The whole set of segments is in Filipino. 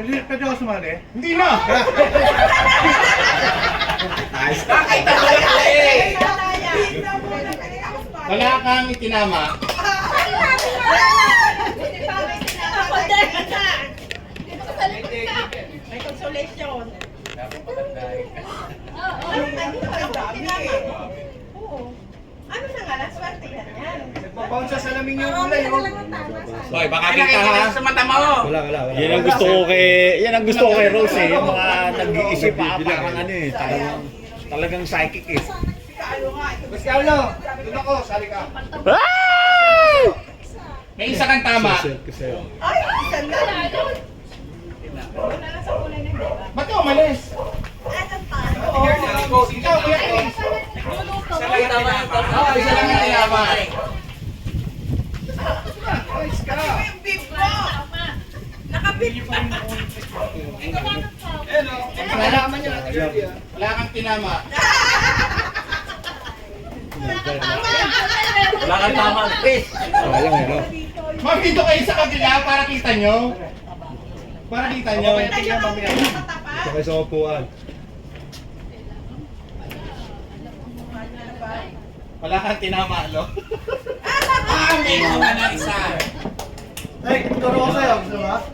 Pwede ako sumali? Hindi na! Nice. Bakit ako eh? Wala kang itinama. May consolation. Ano na nga lang, swerte yan yan. Nagpapound sa salamin yung ulay, oh. Boy, baka kita ha. Sa mata mo. Wala. Yan ang gusto ko kay Rose eh. Yung mga nag-iisip pa parang ano eh. Talagang psychic eh. Mas Carlo, doon ako, sali ka. May isa kang tama. Ay, isan na. Wala na sa kulay ng diba? Ba't ka umalis? Ikaw, kuya Chris. Isa lang yung tama. Oo, isa lang yung tinama. Ayos ka. Yung bib mo! Nakabib pa! Nalaman niya natin earlier. Wala kang tinama. Wala kang tama, Chris. Ma'am, dito kayo sa kabila para kita nyo. Para kita nyo. Sakay sa upuan. Wala kang tinama, lo. May mga na isa. Ay, turo ko sa'yo, gusto mo ba?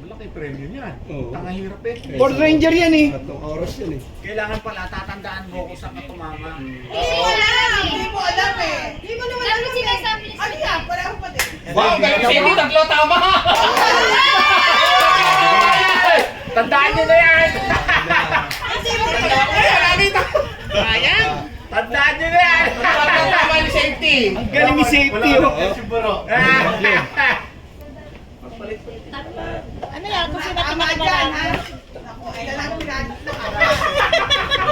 Malaki premium yan. Tanga hirap eh. Ford Ranger yan eh. 3 oras yan eh. Kailangan pala tatandaan mo kung saan ka tumama. Hindi mo alam! Hindi mo alam eh! Hindi mo naman alam eh! Ano yan? Pareho pa din. Wow, galing sa hindi, tatlo tama. Tandaan nyo na yan. Ayan, nakita. Ayan! Tandaan nyo na yan! Tatlo tama ni safety. Ang galing ni safety oh. Ano yan? Kung sino Tama dyan ha! Ako, ay lang pinagod na ka.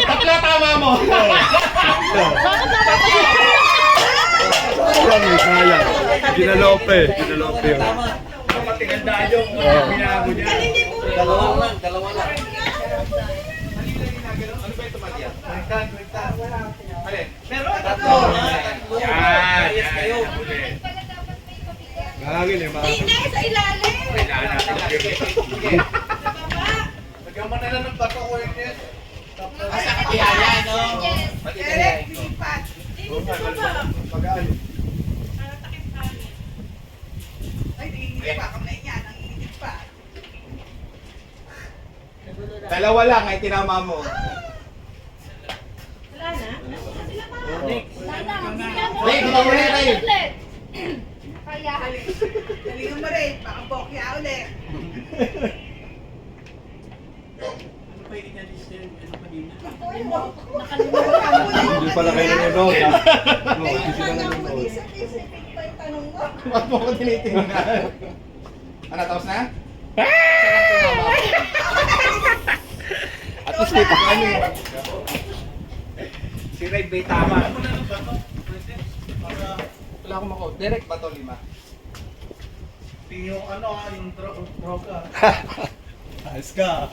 Tatlo tama mo. Bakit dapat kasi? Ayan, may kaya. Ginalope yun. Patingandaan yung binago niya. Hindi mo rin. Dalawa lang. Pero Tatlo. Yan. Mahangin eh, mahangin. hindi, sa ilalim! Lagyan mo na lang ng bato ko yun eh. Asa ka kaya no? Eric, lipat! Hindi mo ba? Pag-aan. Ay, hindi pa kami yan. Ang init pa. Dalawa lang ay tinama mo. Wala na? Ray, ikaw muna Ray. Kaya. Galingan mo rin. Baka bokya ulit. Hindi pala kayo nanonood ha. No, hindi sila nanonood. Isip-isip pa yung tanong mo. Ba't mo ko tinitingnan? Ano, tapos na? Isa lang tinama mo. At least may pakano. Si Ray Bay tama. Wala akong mako. Direct ba to 5? Yung ano ha, yung droga. Ayos ka.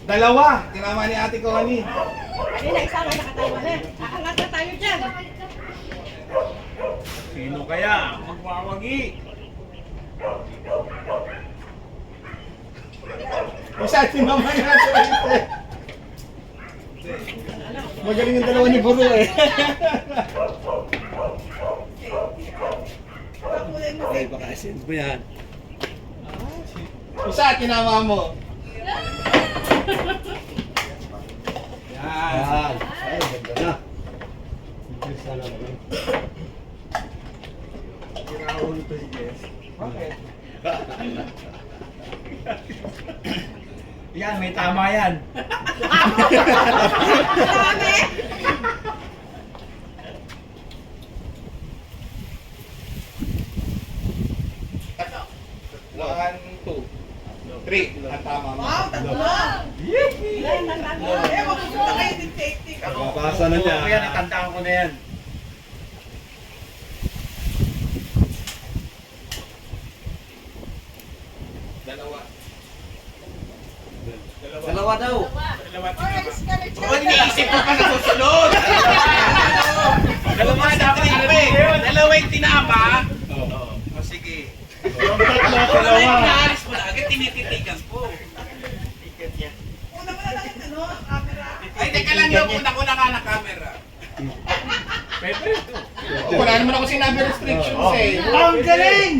Dalawa! Tinama ni ate ko Hani. Kanina, isa na nakatayo na. Aangat na tayo dyan. Sino kaya? Magwawagi. Isa tinama ni ate Rite. Magaling yung dalawa ni Buro eh. Pakulay mo Ay, sa baka essence mo yan. Isa tinama mo. Yan. Ay, ganda na. Sige, sana naman. Kinakaon ito si Jess. Bakit? Yan, may tama yan. Marami! One, two, three. Ang tama mo. Wow, tatlo! Yan, tatlo. Eh, magpupunta kayo din safety. Mabasa na niya. Kaya natandaan ko na yan. Dalawa. Dalawa daw. Huwag iniisip ko pa na susunod. Dalawa dapat dalawa yung tinama. O sige. Tatlo, dalawa. Naalis mo Wala naman ako sinabi restrictions eh. Ang galing!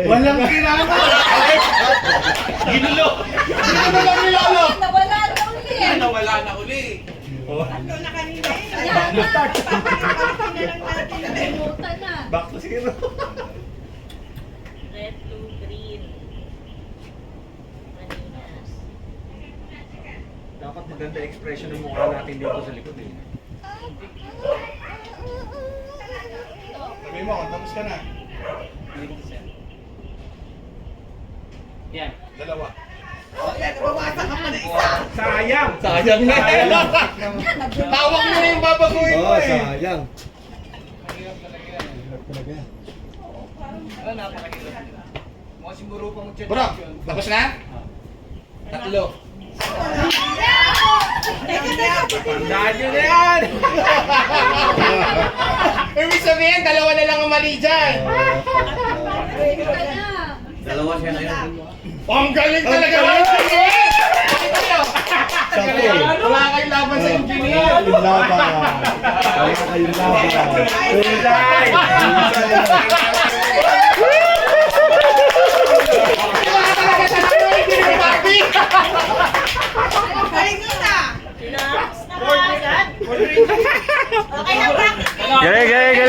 Walang kinama! Ginulo! Ginulo lang ni Lolo! Nawala na uli eh. Nawala na uli. Ano na kanina eh. Ayan. Pinalang natin. Kalimutan na. Back to zero. Red, blue, green. Maninos. Dapat maganda expression ng mukha natin dito sa likod eh. Sabi mo, tapos ka na. Yan. Dalawa. Sayang! Sayang na. Tawag mo na yung babaguhin mo Oo, eh. sayang. Bro, tapos na? Tatlo. Tandaan nyo na yan! Ibig sabihin, dalawa na lang ang mali dyan. Dalawa siya na yun. Ang galing talaga ng engineer! Wala kayong laban sa engineer. Yung laban. Wala kayong laban. Tunay! Wala talaga sa laban, hindi ni Barbie. Galing yun ah. Relax. Okay na, Galing, galing, galing!